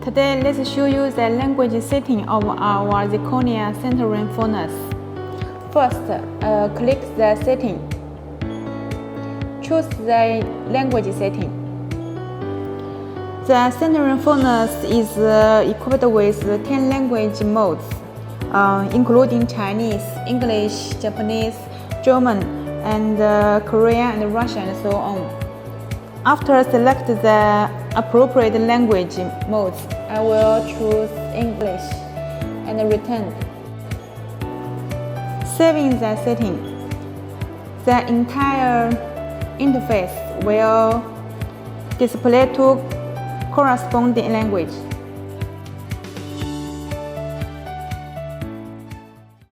Today, let's show you the language setting of our Zirconia Sintering furnace. First, click the setting. Choose the language setting. The Sintering furnace is equipped with 10 language modes, including Chinese, English, Japanese, German, and Korean and Russian, and so on. After select the appropriate language modes, I will choose English and return. Saving the setting. The entire interface will display to corresponding language.